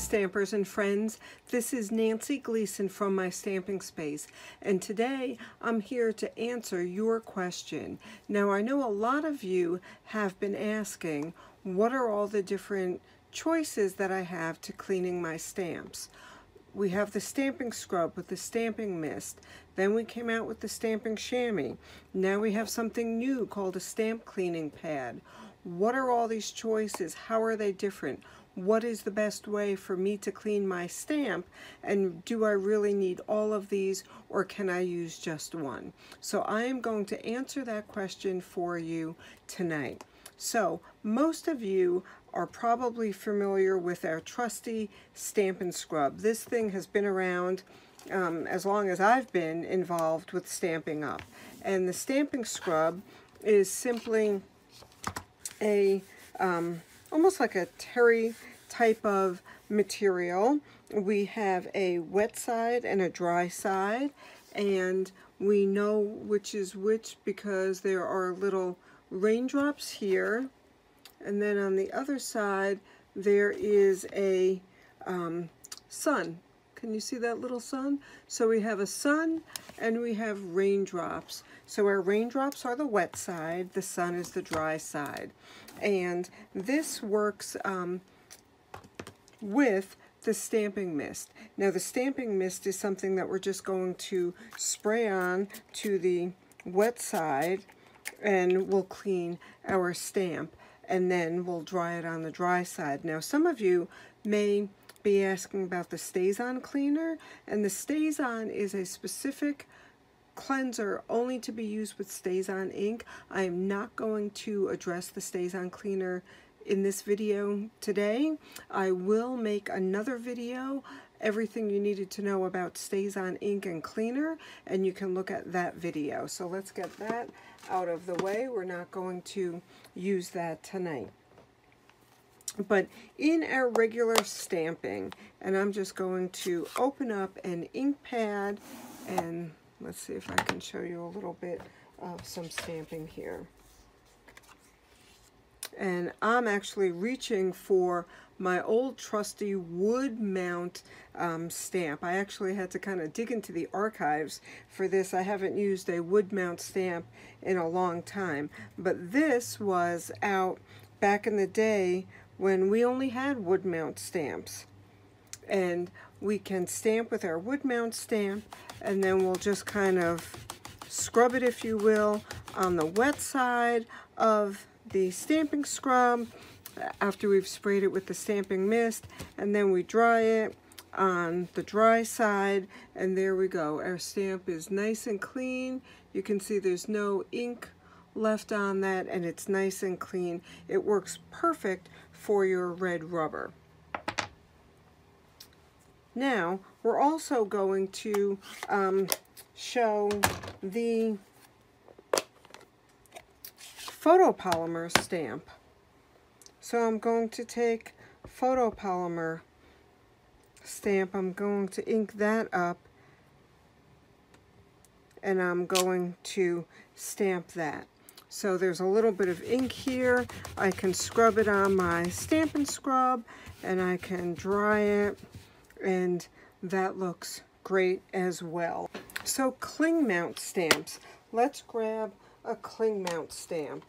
Stampers and friends, this is Nancy Gleason from My Stamping Space, and today I'm here to answer your question. Now, I know a lot of you have been asking, what are all the different choices that I have to cleaning my stamps? We have the stamping scrub with the stamping mist. Then we came out with the stamping chamois. Now we have something new called a stamp cleaning pad. What are all these choices? How are they different? What is the best way for me to clean my stamp? And do I really need all of these, or can I use just one? So I am going to answer that question for you tonight. So most of you are probably familiar with our trusty Stampin' Scrub. This thing has been around as long as I've been involved with Stampin' Up. And the Stamping Scrub is simply a almost like a terry type of material. We have a wet side and a dry side, and we know which is which because there are little raindrops here, and then on the other side there is a sun. Can you see that little sun? So we have a sun and we have raindrops. So our raindrops are the wet side, the sun is the dry side. And this works with the stamping mist. Now the stamping mist is something that we're just going to spray on to the wet side, and we'll clean our stamp, and then we'll dry it on the dry side. Now some of you may be asking about the StazOn cleaner, and the StazOn is a specific cleanser only to be used with StazOn ink. I am not going to address the StazOn cleaner in this video today. I will make another video, everything you needed to know about StazOn ink and cleaner, and you can look at that video. So let's get that out of the way. We're not going to use that tonight. But in our regular stamping, and I'm just going to open up an ink pad, and let's see if I can show you a little bit of some stamping here. And I'm actually reaching for my old trusty wood mount stamp. I actually had to kind of dig into the archives for this. I haven't used a wood mount stamp in a long time, but this was out back in the day when we only had wood mount stamps. And we can stamp with our wood mount stamp, and then we'll just kind of scrub it, if you will, on the wet side of the stamping scrub after we've sprayed it with the stamping mist, and then we dry it on the dry side, and there we go. Our stamp is nice and clean. You can see there's no ink left on that, and it's nice and clean. It works perfect for your red rubber. Now we're also going to show the photopolymer stamp. So I'm going to take photopolymer stamp, I'm going to ink that up, and I'm going to stamp that. So there's a little bit of ink here. I can scrub it on my Stampin' Scrub, and I can dry it, and that looks great as well. So cling mount stamps. Let's grab a cling mount stamp.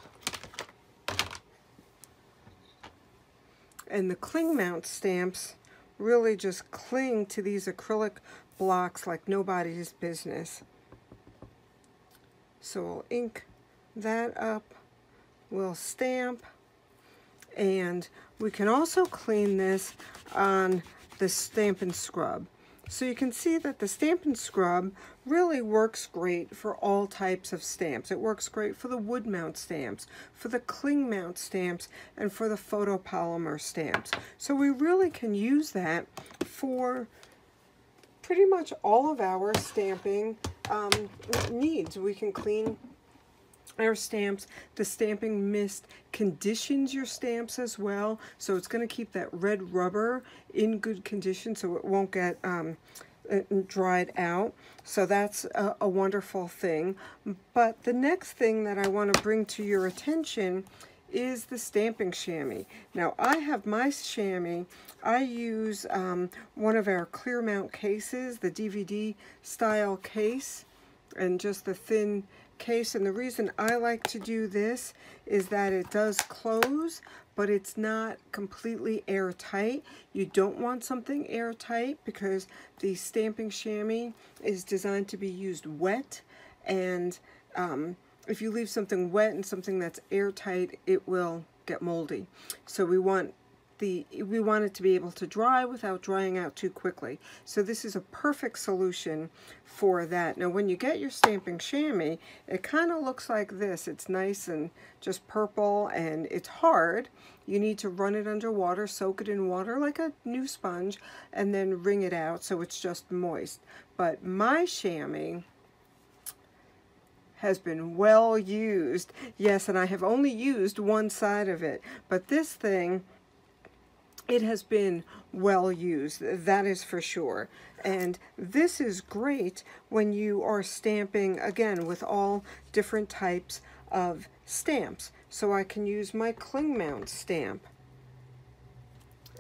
And the cling mount stamps really just cling to these acrylic blocks like nobody's business. So we'll ink that up, we'll stamp, and we can also clean this on the Stampin' Scrub. So you can see that the Stampin' Scrub really works great for all types of stamps. It works great for the wood mount stamps, for the cling mount stamps, and for the photopolymer stamps. So we really can use that for pretty much all of our stamping needs. We can clean our stamps. The stamping mist conditions your stamps as well, so it's going to keep that red rubber in good condition so it won't get dried out. So that's a wonderful thing. But the next thing that I want to bring to your attention is the stamping chamois. Now I have my chamois, I use one of our clear mount cases, the DVD style case, and just the thin case. And the reason I like to do this is that it does close, but it's not completely airtight. You don't want something airtight because the stamping chamois is designed to be used wet, and if you leave something wet and something that's airtight, it will get moldy. So we want it to be able to dry without drying out too quickly. So this is a perfect solution for that. Now when you get your stamping chamois, it kind of looks like this. It's nice and just purple, and it's hard. You need to run it under water, soak it in water like a new sponge, and then wring it out so it's just moist. But my chamois has been well used. Yes, and I have only used one side of it, but this thing, it has been well used, that is for sure. And this is great when you are stamping, again, with all different types of stamps. So I can use my cling mount stamp,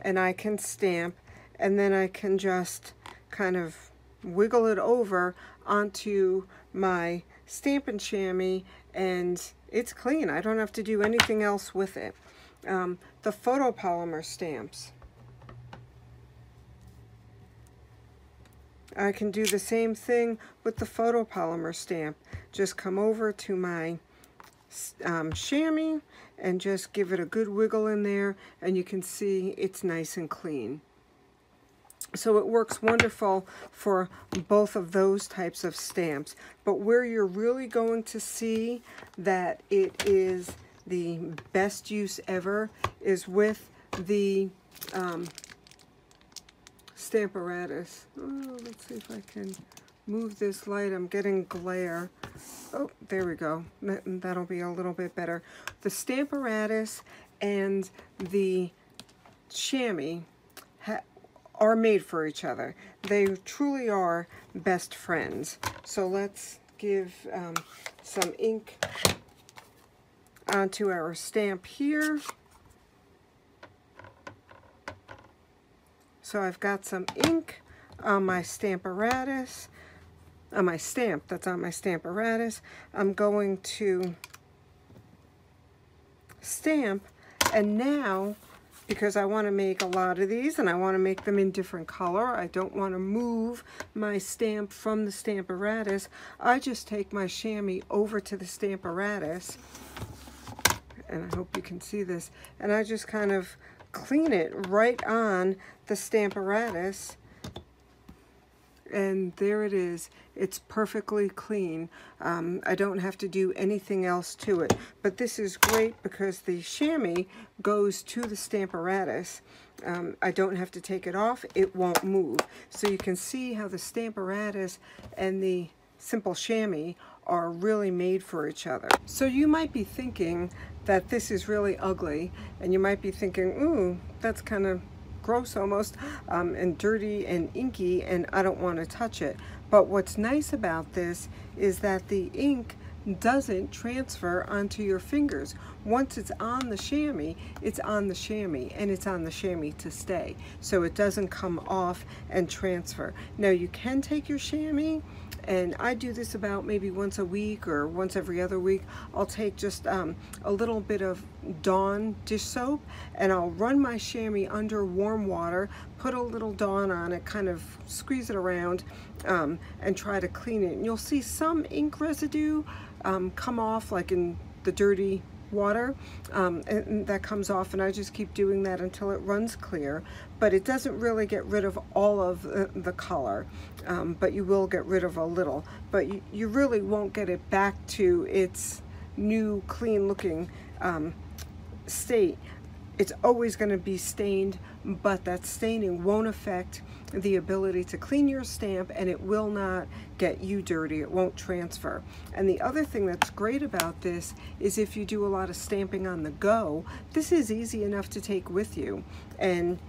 and I can stamp, and then I can just kind of wiggle it over onto my Stampin' Chamois, and it's clean. I don't have to do anything else with it. The photopolymer stamps, I can do the same thing with the photopolymer stamp. Just come over to my chamois and just give it a good wiggle in there, and you can see it's nice and clean. So it works wonderful for both of those types of stamps. But where you're really going to see that it is the best use ever is with the Stamparatus. Oh, let's see if I can move this light. I'm getting glare. Oh, there we go. That'll be a little bit better. The Stamparatus and the chamois are made for each other. They truly are best friends. So let's give some ink onto our stamp here. So I've got some ink on my Stamparatus, on my stamp that's on my Stamparatus. I'm going to stamp, and now, because I want to make a lot of these and I want to make them in different color, I don't want to move my stamp from the Stamparatus, I just take my chamois over to the Stamparatus, and I hope you can see this, and I just kind of clean it right on the Stamparatus, and there it is. It's perfectly clean. I don't have to do anything else to it. But this is great because the chamois goes to the Stamparatus. I don't have to take it off. It won't move. So you can see how the Stamparatus and the simple chamois are really made for each other. So you might be thinking that this is really ugly, and you might be thinking, ooh, that's kind of gross almost, and dirty and inky, and I don't want to touch it. But what's nice about this is that the ink doesn't transfer onto your fingers. Once it's on the chamois, it's on the chamois, and it's on the chamois to stay. So it doesn't come off and transfer. Now you can take your chamois, and I do this about maybe once a week or once every other week. I'll take just a little bit of Dawn dish soap, and I'll run my chamois under warm water, put a little Dawn on it, kind of squeeze it around, and try to clean it. And you'll see some ink residue come off, like in the dirty water, and that comes off, and I just keep doing that until it runs clear. But it doesn't really get rid of all of the color, but you will get rid of a little. But you really won't get it back to its new, clean looking state. It's always going to be stained, but that staining won't affect the ability to clean your stamp, and it will not get you dirty. It won't transfer. And the other thing that's great about this is if you do a lot of stamping on the go, this is easy enough to take with you. And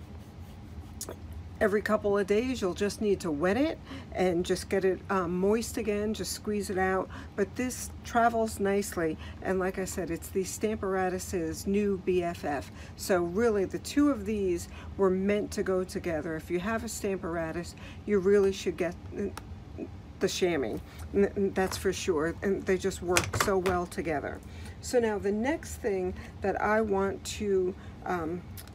every couple of days you'll just need to wet it and just get it moist again, just squeeze it out. But this travels nicely, and like I said, it's the Stamparatus's new BFF. So really the two of these were meant to go together. If you have a Stamparatus, you really should get the chamois, that's for sure, and they just work so well together. So now the next thing that I want to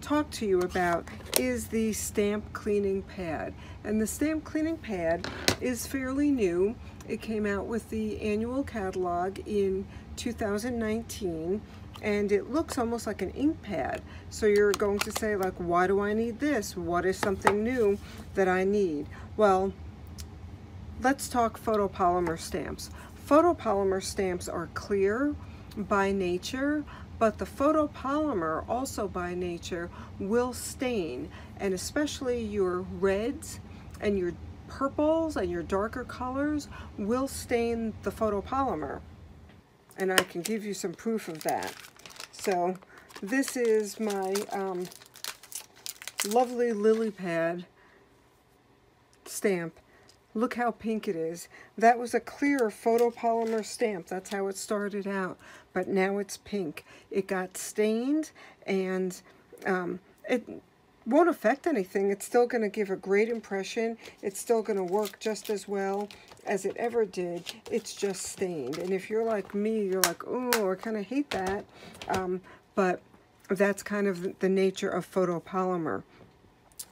talk to you about is the stamp cleaning pad. And the stamp cleaning pad is fairly new. It came out with the annual catalog in 2019, and it looks almost like an ink pad. So you're going to say, like, why do I need this? What is something new that I need? Well, let's talk photopolymer stamps. Photopolymer stamps are clear by nature, but the photopolymer also by nature will stain, and especially your reds and your purples and your darker colors will stain the photopolymer. And I can give you some proof of that. So this is my lovely lily pad stamp. Look how pink it is. That was a clear photopolymer stamp. That's how it started out. But now it's pink. It got stained, and it won't affect anything. It's still going to give a great impression. It's still going to work just as well as it ever did. It's just stained. And if you're like me, you're like, oh, I kind of hate that. But that's kind of the nature of photopolymer.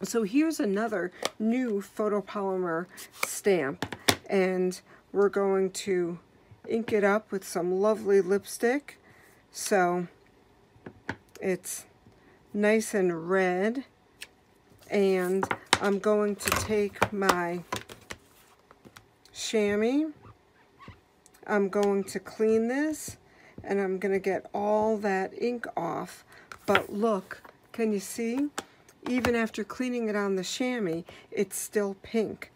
So here's another new photopolymer stamp, and we're going to ink it up with some lovely lipstick. So it's nice and red, and I'm going to take my chamois. I'm going to clean this, and I'm going to get all that ink off. But look, can you see? Even after cleaning it on the chamois, it's still pink.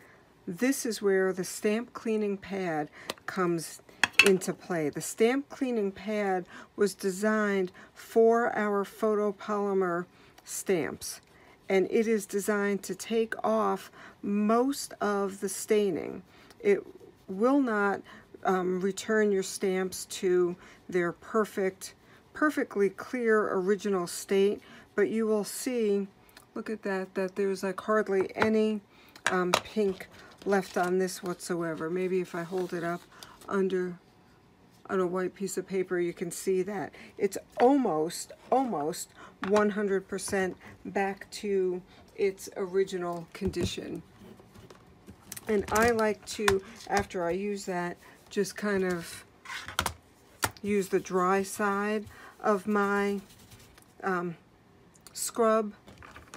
This is where the stamp cleaning pad comes into play. The stamp cleaning pad was designed for our photopolymer stamps, and it is designed to take off most of the staining. It will not return your stamps to their perfectly clear original state, but you will see, look at that, that there's like hardly any pink left on this whatsoever. Maybe if I hold it up under on a white piece of paper, you can see that. It's almost 100% back to its original condition. And I like to, after I use that, just kind of use the dry side of my scrub,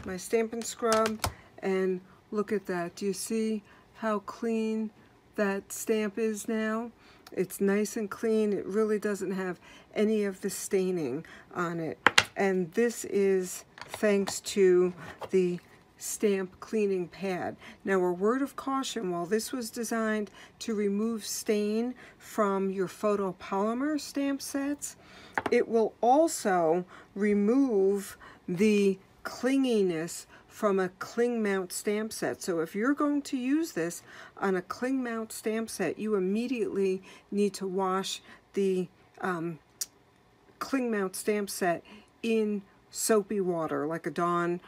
my Stampin' Scrub, and look at that. Do you see how clean that stamp is now? It's nice and clean. It really doesn't have any of the staining on it. And this is thanks to the stamp cleaning pad. Now, a word of caution, while this was designed to remove stain from your photopolymer stamp sets, it will also remove the clinginess from a cling mount stamp set. So if you're going to use this on a cling mount stamp set, you immediately need to wash the cling mount stamp set in soapy water, like a Dawn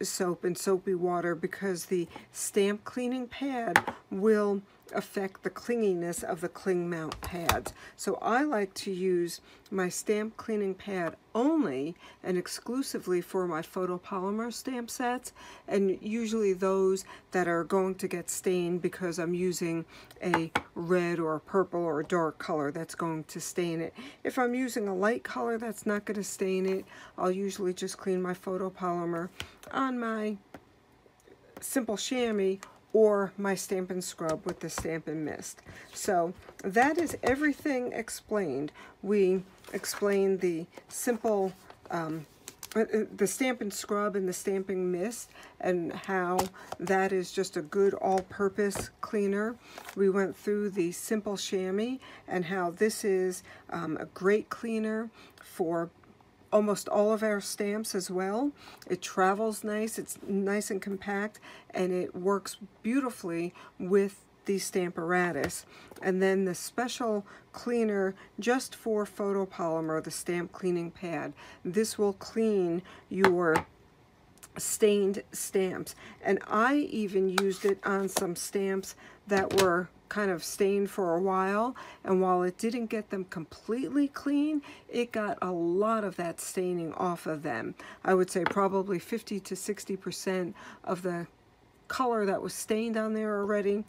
soap and soapy water, because the stamp cleaning pad will affect the clinginess of the cling mount pads. So I like to use my stamp cleaning pad only and exclusively for my photopolymer stamp sets, and usually those that are going to get stained because I'm using a red or a purple or a dark color that's going to stain it. If I'm using a light color that's not going to stain it, I'll usually just clean my photopolymer on my simple chamois or my Stampin' Scrub with the Stampin' Mist. So that is everything explained. We explained the simple, the Stampin' Scrub and the Stampin' Mist, and how that is just a good all-purpose cleaner. We went through the simple chamois and how this is a great cleaner for almost all of our stamps as well. It travels nice, it's nice and compact, and it works beautifully with the Stamparatus. And then the special cleaner just for photopolymer, the stamp cleaning pad. This will clean your stained stamps, and I even used it on some stamps that were kind of stained for a while, and while it didn't get them completely clean, it got a lot of that staining off of them. I would say probably 50 to 60% of the color that was stained on there already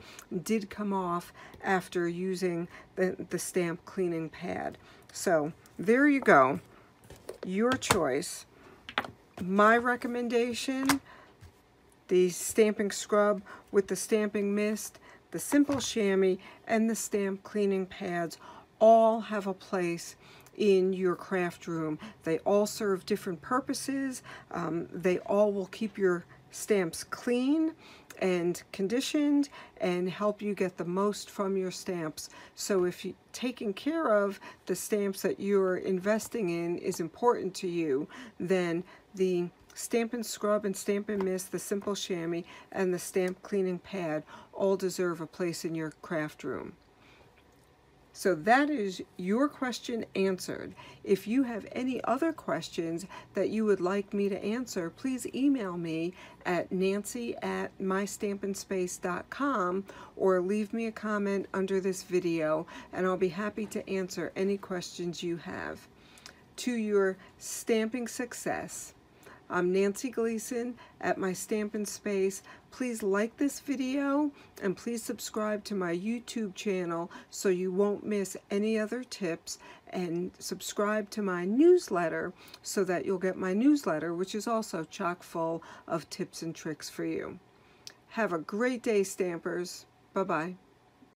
did come off after using the stamp cleaning pad. So there you go, your choice. My recommendation, the stamping scrub with the stamping mist, the simple chamois, and the stamp cleaning pads all have a place in your craft room. They all serve different purposes. They all will keep your stamps clean and conditioned and help you get the most from your stamps. So if taking care of the stamps that you're investing in is important to you, then the Stampin' Scrub and Stampin' Mist, the Simple Chamois, and the Stamp Cleaning Pad all deserve a place in your craft room. So that is your question answered. If you have any other questions that you would like me to answer, please email me at nancy@mystampin'space.com or leave me a comment under this video, and I'll be happy to answer any questions you have. To your stamping success. I'm Nancy Gleason at My Stampin' Space. Please like this video and please subscribe to my YouTube channel so you won't miss any other tips, and subscribe to my newsletter so that you'll get my newsletter, which is also chock full of tips and tricks for you. Have a great day, stampers. Bye-bye.